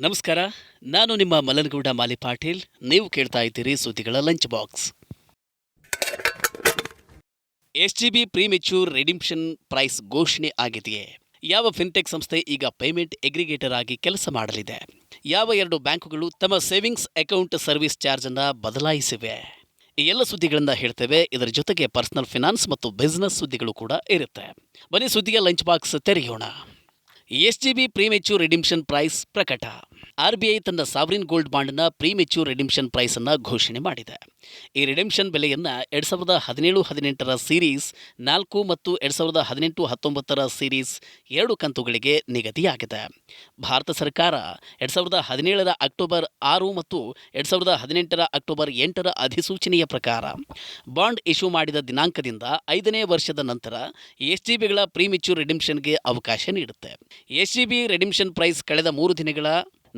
ನಮಸ್ಕಾರ. ನಾನು ನಿಮ್ಮ ಮಲ್ಲನಗೌಡ ಮಾಲಿ ಪಾಟೀಲ್. ನೀವು ಕೇಳ್ತಾ ಇದ್ದೀರಿ ಸುದ್ದಿಗಳ lunch box. SGB premature redemption price ಘೋಷಣೆ ಆಗಿದೆಯೇ? ಯಾವ ಫಿನ್ಟೆಕ್ ಸಂಸ್ಥೆ ಈಗ ಪೇಮೆಂಟ್ ಎಗ್ರಿಗೇಟರ್ ಆಗಿ ಕೆಲಸ ಮಾಡಲಿದೆ? ಯಾವ ಎರಡು ಬ್ಯಾಂಕುಗಳು ತಮ್ಮ ಸೇವಿಂಗ್ಸ್ ಅಕೌಂಟ್ ಸರ್ವಿಸ್ ಚಾರ್ಜ್ ಅನ್ನು ಬದಲಾಯಿಸಿವೆ? ಈ ಎಲ್ಲ ಸುದ್ದಿಗಳನ್ನ ಹೇಳ್ತೇವೆ. ಇದರ ಜೊತೆಗೆ ಪರ್ಸನಲ್ ಫಿನಾನ್ಸ್ ಮತ್ತು ಬಿಸ್ನೆಸ್ ಸುದ್ದಿಗಳು ಕೂಡ ಇರುತ್ತೆ. ಬನ್ನಿ ಸುದ್ದಿಯ ಲಂಚ್ ಬಾಕ್ಸ್ ತೆರೆಯೋಣ. ಎಸ್ಜಿಬಿ ಪ್ರೀಮೆಚ್ಯೂರ್ ರಿಡಿಂಪ್ಷನ್ ಪ್ರೈಸ್ ಪ್ರಕಟ. ಆರ್ಬಿಐ ತನ್ನ ಸಾವರಿನ್ ಗೋಲ್ಡ್ ಬಾಂಡ್ನ ಪ್ರೀಮೆಚ್ಯೂರ್ ರಿಡಿಂಪ್ಷನ್ ಪ್ರೈಸ್ ಅನ್ನು ಘೋಷಣೆ ಮಾಡಿದೆ. ಈ ರಿಡಿಂಪ್ಷನ್ ಬೆಲೆಯನ್ನು 2017-18 ಸೀರೀಸ್ 4 ಮತ್ತು 2018-19 ಸೀರೀಸ್ 2 ಕಂತುಗಳಿಗೆ ನಿಗದಿಯಾಗಿದೆ. ಭಾರತ ಸರ್ಕಾರ 2017 ಅಕ್ಟೋಬರ್ 6 ಮತ್ತು 2018 ಅಕ್ಟೋಬರ್ 8 ಅಧಿಸೂಚನೆಯ ಪ್ರಕಾರ ಬಾಂಡ್ ಇಶ್ಯೂ ಮಾಡಿದ ದಿನಾಂಕದಿಂದ 5ನೇ ವರ್ಷದ ನಂತರ ಎಸ್ಜಿಬಿಗಳ ಪ್ರೀಮೆಚ್ಯೂರ್ ರಿಡಿಂಪ್ಷನ್ಗೆ ಅವಕಾಶ ನೀಡುತ್ತೆ. ಎಸ್ಜಿಬಿ ರಿಡಿಂಪ್ಷನ್ ಪ್ರೈಸ್ ಕಳೆದ 3 ದಿನಗಳ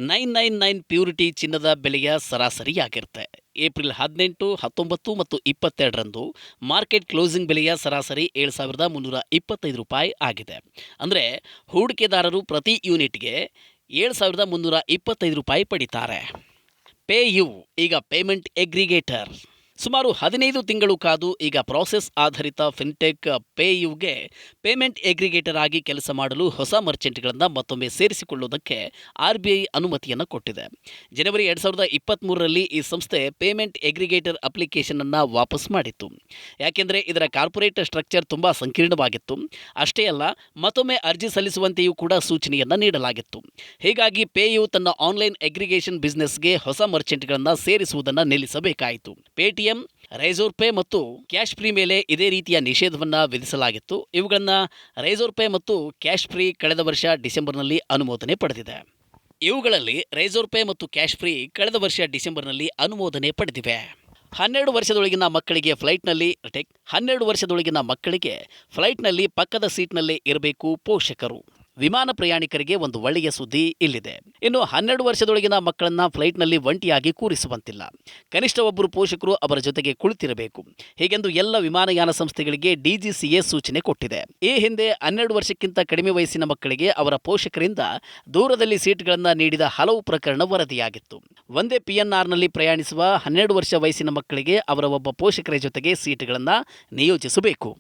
999 ಪ್ಯೂರಿಟಿ ಚಿನ್ನದ ಬೆಲೆಯ ಸರಾಸರಿಯಾಗಿರುತ್ತೆ. ಏಪ್ರಿಲ್ 18, 19 ಮತ್ತು 22ರಂದು ಮಾರ್ಕೆಟ್ ಕ್ಲೋಸಿಂಗ್ ಬೆಲೆಯ ಸರಾಸರಿ 7,325 ರೂಪಾಯಿ ಆಗಿದೆ. ಅಂದರೆ ಹೂಡಿಕೆದಾರರು ಪ್ರತಿ ಯೂನಿಟ್ಗೆ 7,325 ರೂಪಾಯಿ ಪಡಿತಾರೆ. ಪೇ ಯು ಈಗ ಪೇಮೆಂಟ್ ಎಗ್ರಿಗೇಟರ್. ಸುಮಾರು 15 ತಿಂಗಳು ಕಾದು ಈಗ ಪ್ರಾಸೆಸ್ ಆಧಾರಿತ ಫಿನ್ಟೆಕ್ ಪೇ ಯುಗೆ ಪೇಮೆಂಟ್ ಎಗ್ರಿಗೇಟರ್ ಆಗಿ ಕೆಲಸ ಮಾಡಲು ಹೊಸ ಮರ್ಚೆಂಟ್ಗಳನ್ನು ಮತ್ತೊಮ್ಮೆ ಸೇರಿಸಿಕೊಳ್ಳುವುದಕ್ಕೆ ಆರ್ಬಿಐ ಅನುಮತಿಯನ್ನು ಕೊಟ್ಟಿದೆ. ಜನವರಿ 2023ರಲ್ಲಿ ಈ ಸಂಸ್ಥೆ ಪೇಮೆಂಟ್ ಎಗ್ರಿಗೇಟರ್ ಅಪ್ಲಿಕೇಶನ್ ಅನ್ನು ವಾಪಸ್ ಮಾಡಿತ್ತು. ಯಾಕೆಂದರೆ ಇದರ ಕಾರ್ಪೊರೇಟ್ ಸ್ಟ್ರಕ್ಚರ್ ತುಂಬ ಸಂಕೀರ್ಣವಾಗಿತ್ತು. ಅಷ್ಟೇ ಅಲ್ಲ, ಮತ್ತೊಮ್ಮೆ ಅರ್ಜಿ ಸಲ್ಲಿಸುವಂತೆಯೂ ಕೂಡ ಸೂಚನೆಯನ್ನು ನೀಡಲಾಗಿತ್ತು. ಹೀಗಾಗಿ ಪೇ ಯು ತನ್ನ ಆನ್ಲೈನ್ ಎಗ್ರಿಗೇಷನ್ ಬಿಸ್ನೆಸ್ಗೆ ಹೊಸ ಮರ್ಚೆಂಟ್ಗಳನ್ನು ಸೇರಿಸುವುದನ್ನು ನಿಲ್ಲಿಸಬೇಕಾಯಿತು. ಪೇಟಿಎಂ, ರೈಜೋರ್ ಪೇ ಮತ್ತು ಕ್ಯಾಶ್ ಫ್ರೀ ಮೇಲೆ ಇದೇ ರೀತಿಯ ನಿಷೇಧವನ್ನು ವಿಧಿಸಲಾಗಿತ್ತು. ಇವುಗಳನ್ನು ರೈಜೋರ್ ಪೇ ಮತ್ತು ಕ್ಯಾಶ್ ಫ್ರೀ ಕಳೆದ ವರ್ಷ ಡಿಸೆಂಬರ್ನಲ್ಲಿ ಅನುಮೋದನೆ ಪಡೆದಿದೆ. ಇವುಗಳಲ್ಲಿ ರೈಜೋರ್ ಪೇ ಮತ್ತು ಕ್ಯಾಶ್ ಫ್ರೀ ಕಳೆದ ವರ್ಷ ಡಿಸೆಂಬರ್ನಲ್ಲಿ ಅನುಮೋದನೆ ಪಡೆದಿವೆ. 12 ವರ್ಷದೊಳಗಿನ ಮಕ್ಕಳಿಗೆ ಫ್ಲೈಟ್ನಲ್ಲಿ ಪಕ್ಕದ ಸೀಟ್ನಲ್ಲೇ ಇರಬೇಕು ಪೋಷಕರು. ವಿಮಾನ ಪ್ರಯಾಣಿಕರಿಗೆ ಒಂದು ಒಳ್ಳೆಯ ಸುದ್ದಿ ಇಲ್ಲಿದೆ. ಇನ್ನು 12 ವರ್ಷದೊಳಗಿನ ಮಕ್ಕಳನ್ನ ಫ್ಲೈಟ್ನಲ್ಲಿ ಒಂಟಿಯಾಗಿ ಕೂರಿಸುವಂತಿಲ್ಲ. ಕನಿಷ್ಠ ಒಬ್ಬರು ಪೋಷಕರು ಅವರ ಜೊತೆಗೆ ಕುಳಿತಿರಬೇಕು. ಹೀಗೆಂದು ಎಲ್ಲ ವಿಮಾನಯಾನ ಸಂಸ್ಥೆಗಳಿಗೆ ಡಿಜಿಸಿಎ ಸೂಚನೆ ಕೊಟ್ಟಿದೆ. ಈ ಹಿಂದೆ 12 ವರ್ಷಕ್ಕಿಂತ ಕಡಿಮೆ ವಯಸ್ಸಿನ ಮಕ್ಕಳಿಗೆ ಅವರ ಪೋಷಕರಿಂದ ದೂರದಲ್ಲಿ ಸೀಟ್ಗಳನ್ನು ನೀಡಿದ ಹಲವು ಪ್ರಕರಣ ವರದಿಯಾಗಿತ್ತು. ಒಂದೇ ಪಿಎನ್ಆರ್ನಲ್ಲಿ ಪ್ರಯಾಣಿಸುವ 12 ವರ್ಷ ವಯಸ್ಸಿನ ಮಕ್ಕಳಿಗೆ ಅವರ ಒಬ್ಬ ಪೋಷಕರ ಜೊತೆಗೆ ಸೀಟ್ಗಳನ್ನು ನಿಯೋಜಿಸಬೇಕು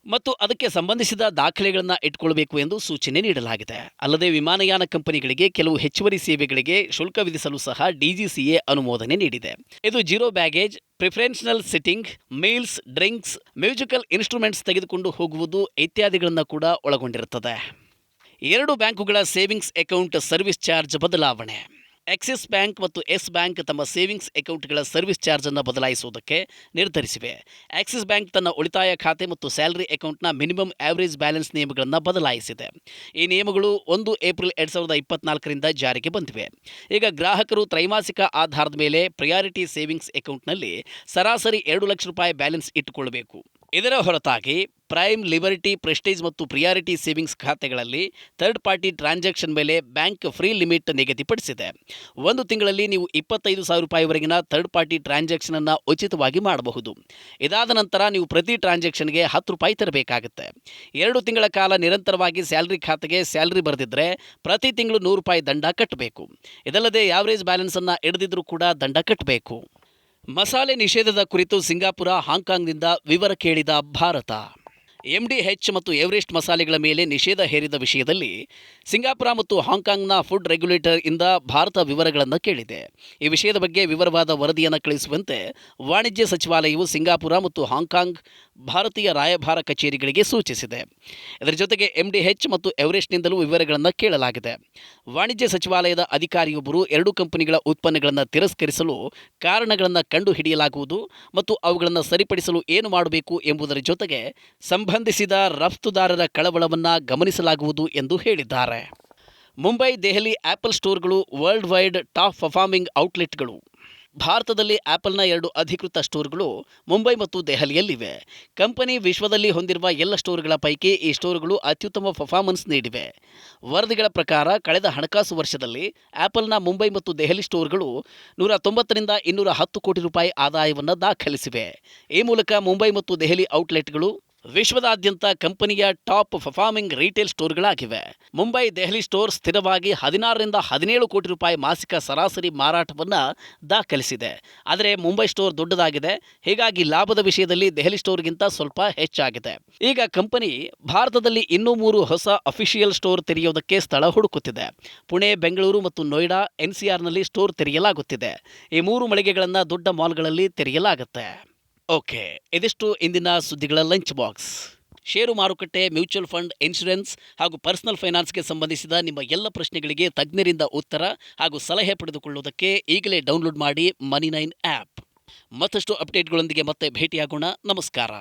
ಮತ್ತು ಅದಕ್ಕೆ ಸಂಬಂಧಿಸಿದ ದಾಖಲೆಗಳನ್ನು ಇಟ್ಕೊಳ್ಬೇಕು ಎಂದು ಸೂಚನೆ ನೀಡಲಾಗಿದೆ. ಅಲ್ಲದೆ ವಿಮಾನಯಾನ ಕಂಪನಿಗಳಿಗೆ ಕೆಲವು ಹೆಚ್ಚುವರಿ ಸೇವೆಗಳಿಗೆ ಶುಲ್ಕ ವಿಧಿಸಲು ಸಹ ಡಿಜಿಸಿಎ ಅನುಮೋದನೆ ನೀಡಿದೆ. ಇದು zero baggage, preferential seating, meals, drinks, musical instruments ತೆಗೆದುಕೊಂಡು ಹೋಗುವುದು ಇತ್ಯಾದಿಗಳನ್ನು ಕೂಡ ಒಳಗೊಂಡಿರುತ್ತದೆ. 2 ಬ್ಯಾಂಕುಗಳ ಸೇವಿಂಗ್ಸ್ ಅಕೌಂಟ್ ಸರ್ವಿಸ್ ಚಾರ್ಜ್ ಬದಲಾವಣೆ. ಆಕ್ಸಿಸ್ ಬ್ಯಾಂಕ್ ಮತ್ತು ಯೆಸ್ ಬ್ಯಾಂಕ್ ತಮ್ಮ ಸೇವಿಂಗ್ಸ್ ಅಕೌಂಟ್ಗಳ ಸರ್ವಿಸ್ ಚಾರ್ಜನ್ನು ಬದಲಾಯಿಸುವುದಕ್ಕೆ ನಿರ್ಧರಿಸಿವೆ. ಆಕ್ಸಿಸ್ ಬ್ಯಾಂಕ್ ತನ್ನ ಉಳಿತಾಯ ಖಾತೆ ಮತ್ತು ಸ್ಯಾಲರಿ ಅಕೌಂಟ್ನ ಮಿನಿಮಮ್ ಆವರೇಜ್ ಬ್ಯಾಲೆನ್ಸ್ ನಿಯಮಗಳನ್ನು ಬದಲಾಯಿಸಿದೆ. ಈ ನಿಯಮಗಳು 1 ಏಪ್ರಿಲ್ 2024ರಿಂದ ಜಾರಿಗೆ ಬಂದಿವೆ. ಈಗ ಗ್ರಾಹಕರು ತ್ರೈಮಾಸಿಕ ಆಧಾರದ ಮೇಲೆ ಪ್ರಿಯಾರಿಟಿ ಸೇವಿಂಗ್ಸ್ ಅಕೌಂಟ್ನಲ್ಲಿ ಸರಾಸರಿ 2 ಲಕ್ಷ ರೂಪಾಯಿ ಬ್ಯಾಲೆನ್ಸ್ ಇಟ್ಟುಕೊಳ್ಳಬೇಕು. ಇದರ ಹೊರತಾಗಿ ಪ್ರೈಮ್, ಲಿಬರ್ಟಿ, ಪ್ರೆಸ್ಟೀಜ್ ಮತ್ತು ಪ್ರಿಯಾರಿಟಿ ಸೇವಿಂಗ್ಸ್ ಖಾತೆಗಳಲ್ಲಿ ಥರ್ಡ್ ಪಾರ್ಟಿ ಟ್ರಾನ್ಸಾಕ್ಷನ್ ಮೇಲೆ ಬ್ಯಾಂಕ್ ಫ್ರೀ ಲಿಮಿಟ್ ನಿಗದಿಪಡಿಸಿದೆ. 1 ತಿಂಗಳಲ್ಲಿ ನೀವು 25,000 ರೂಪಾಯಿವರೆಗಿನ ಥರ್ಡ್ ಪಾರ್ಟಿ ಟ್ರಾನ್ಸಾಕ್ಷನ್ ಅನ್ನು ಉಚಿತವಾಗಿ ಮಾಡಬಹುದು. ಇದಾದ ನಂತರ ನೀವು ಪ್ರತಿ ಟ್ರಾನ್ಸಾಕ್ಷನ್ಗೆ 10 ರೂಪಾಯಿ ತರಬೇಕಾಗುತ್ತೆ. 2 ತಿಂಗಳ ಕಾಲ ನಿರಂತರವಾಗಿ ಸ್ಯಾಲರಿ ಖಾತೆಗೆ ಸ್ಯಾಲರಿ ಬರೆದಿದ್ದರೆ ಪ್ರತಿ ತಿಂಗಳು 100 ರೂಪಾಯಿ ದಂಡ ಕಟ್ಟಬೇಕು. ಇದಲ್ಲದೆ ಯಾವರೇಜ್ ಬ್ಯಾಲೆನ್ಸ್ ಅನ್ನು ಹಿಡಿದಿದ್ರೂ ಕೂಡ ದಂಡ ಕಟ್ಟಬೇಕು. ಮಸಾಲೆ ನಿಷೇಧದ ಕುರಿತು ಸಿಂಗಾಪುರ, ಹಾಂಗ್ಕಾಂಗ್ನಿಂದ ವಿವರ ಕೇಳಿದ ಭಾರತ. MDH ಮತ್ತು ಎವರೆಸ್ಟ್ ಮಸಾಲೆಗಳ ಮೇಲೆ ನಿಷೇಧ ಹೇರಿದ ವಿಷಯದಲ್ಲಿ ಸಿಂಗಾಪುರ ಮತ್ತು ಹಾಂಗ್ಕಾಂಗ್ನ ಫುಡ್ ರೆಗ್ಯುಲೇಟರ್ ಇಂದ ಭಾರತ ವಿವರಗಳನ್ನು ಕೇಳಿದೆ. ಈ ವಿಷಯದ ಬಗ್ಗೆ ವಿವರವಾದ ವರದಿಯನ್ನು ಕಳುಹಿಸುವಂತೆ ವಾಣಿಜ್ಯ ಸಚಿವಾಲಯವು ಸಿಂಗಾಪುರ ಮತ್ತು ಹಾಂಗ್ಕಾಂಗ್ ಭಾರತೀಯ ರಾಯಭಾರ ಕಚೇರಿಗಳಿಗೆ ಸೂಚಿಸಿದೆ. ಇದರ ಜೊತೆಗೆ MDH ಮತ್ತು ಎವರೆಸ್ಟ್ನಿಂದಲೂ ವಿವರಗಳನ್ನು ಕೇಳಲಾಗಿದೆ. ವಾಣಿಜ್ಯ ಸಚಿವಾಲಯದ ಅಧಿಕಾರಿಯೊಬ್ಬರು 2 ಕಂಪನಿಗಳ ಉತ್ಪನ್ನಗಳನ್ನು ತಿರಸ್ಕರಿಸಲು ಕಾರಣಗಳನ್ನು ಕಂಡುಹಿಡಿಯಲಾಗುವುದು ಮತ್ತು ಅವುಗಳನ್ನು ಸರಿಪಡಿಸಲು ಏನು ಮಾಡಬೇಕು ಎಂಬುದರ ಜೊತೆಗೆ ಸಂಬಂಧಿಸಿದ ರಫ್ತುದಾರರ ಕಳವಳವನ್ನು ಗಮನಿಸಲಾಗುವುದು ಎಂದು ಹೇಳಿದ್ದಾರೆ. ಮುಂಬೈ, ದೆಹಲಿ ಆಪಲ್ ಸ್ಟೋರ್ಗಳು ವರ್ಲ್ಡ್ ವೈಡ್ ಟಾಪ್ ಪರ್ಫಾರ್ಮಿಂಗ್ ಔಟ್ಲೆಟ್ಗಳು. ಭಾರತದಲ್ಲಿ ಆಪಲ್ನ 2 ಅಧಿಕೃತ ಸ್ಟೋರ್ಗಳು ಮುಂಬೈ ಮತ್ತು ದೆಹಲಿಯಲ್ಲಿವೆ. ಕಂಪನಿ ವಿಶ್ವದಲ್ಲಿ ಹೊಂದಿರುವ ಎಲ್ಲ ಸ್ಟೋರ್ಗಳ ಪೈಕಿ ಈ ಸ್ಟೋರ್ಗಳು ಅತ್ಯುತ್ತಮ ಪರ್ಫಾರ್ಮೆನ್ಸ್ ನೀಡಿವೆ. ವರದಿಗಳ ಪ್ರಕಾರ ಕಳೆದ ಹಣಕಾಸು ವರ್ಷದಲ್ಲಿ ಆಪಲ್ನ ಮುಂಬೈ ಮತ್ತು ದೆಹಲಿ ಸ್ಟೋರ್ಗಳು 190ರಿಂದ 210 ಕೋಟಿ ರೂಪಾಯಿ ಆದಾಯವನ್ನು ದಾಖಲಿಸಿವೆ. ಈ ಮೂಲಕ ಮುಂಬೈ ಮತ್ತು ದೆಹಲಿ ಔಟ್ಲೆಟ್ಗಳು ವಿಶ್ವದಾದ್ಯಂತ ಕಂಪನಿಯ ಟಾಪ್ ಪರ್ಫಾರ್ಮಿಂಗ್ ರಿಟೇಲ್ ಸ್ಟೋರ್ಗಳಾಗಿವೆ. ಮುಂಬೈ ದೆಹಲಿ ಸ್ಟೋರ್ ಸ್ಥಿರವಾಗಿ 16ರಿಂದ 17 ಕೋಟಿ ರೂಪಾಯಿ ಮಾಸಿಕ ಸರಾಸರಿ ಮಾರಾಟವನ್ನು ದಾಖಲಿಸಿದೆ. ಆದರೆ ಮುಂಬೈ ಸ್ಟೋರ್ ದೊಡ್ಡದಾಗಿದೆ, ಹೀಗಾಗಿ ಲಾಭದ ವಿಷಯದಲ್ಲಿ ದೆಹಲಿ ಸ್ಟೋರ್ಗಿಂತ ಸ್ವಲ್ಪ ಹೆಚ್ಚಾಗಿದೆ. ಈಗ ಕಂಪನಿ ಭಾರತದಲ್ಲಿ ಇನ್ನೂ 3 ಹೊಸ ಅಫಿಷಿಯಲ್ ಸ್ಟೋರ್ ತೆರೆಯುವುದಕ್ಕೆ ಸ್ಥಳ ಹುಡುಕುತ್ತಿದೆ. ಪುಣೆ, ಬೆಂಗಳೂರು ಮತ್ತು ನೋಯ್ಡಾ, NCRನಲ್ಲಿ ಸ್ಟೋರ್ ತೆರೆಯಲಾಗುತ್ತಿದೆ. ಈ 3 ಮಳಿಗೆಗಳನ್ನು ದೊಡ್ಡ ಮಾಲ್ಗಳಲ್ಲಿ ತೆರೆಯಲಾಗುತ್ತೆ. ಓಕೆ, ಇದಿಷ್ಟು ಇಂದಿನ ಸುದ್ದಿಗಳ ಲಂಚ್ ಬಾಕ್ಸ್. ಷೇರು ಮಾರುಕಟ್ಟೆ, ಮ್ಯೂಚುವಲ್ ಫಂಡ್, ಇನ್ಶೂರೆನ್ಸ್ ಹಾಗೂ ಪರ್ಸನಲ್ ಫೈನಾನ್ಸ್ಗೆ ಸಂಬಂಧಿಸಿದ ನಿಮ್ಮ ಎಲ್ಲ ಪ್ರಶ್ನೆಗಳಿಗೆ ತಜ್ಞರಿಂದ ಉತ್ತರ ಹಾಗೂ ಸಲಹೆ ಪಡೆದುಕೊಳ್ಳುವುದಕ್ಕೆ ಈಗಲೇ ಡೌನ್ಲೋಡ್ ಮಾಡಿ ಮನಿ9 ಆ್ಯಪ್. ಮತ್ತಷ್ಟು ಅಪ್ಡೇಟ್ಗಳೊಂದಿಗೆ ಮತ್ತೆ ಭೇಟಿಯಾಗೋಣ. ನಮಸ್ಕಾರ.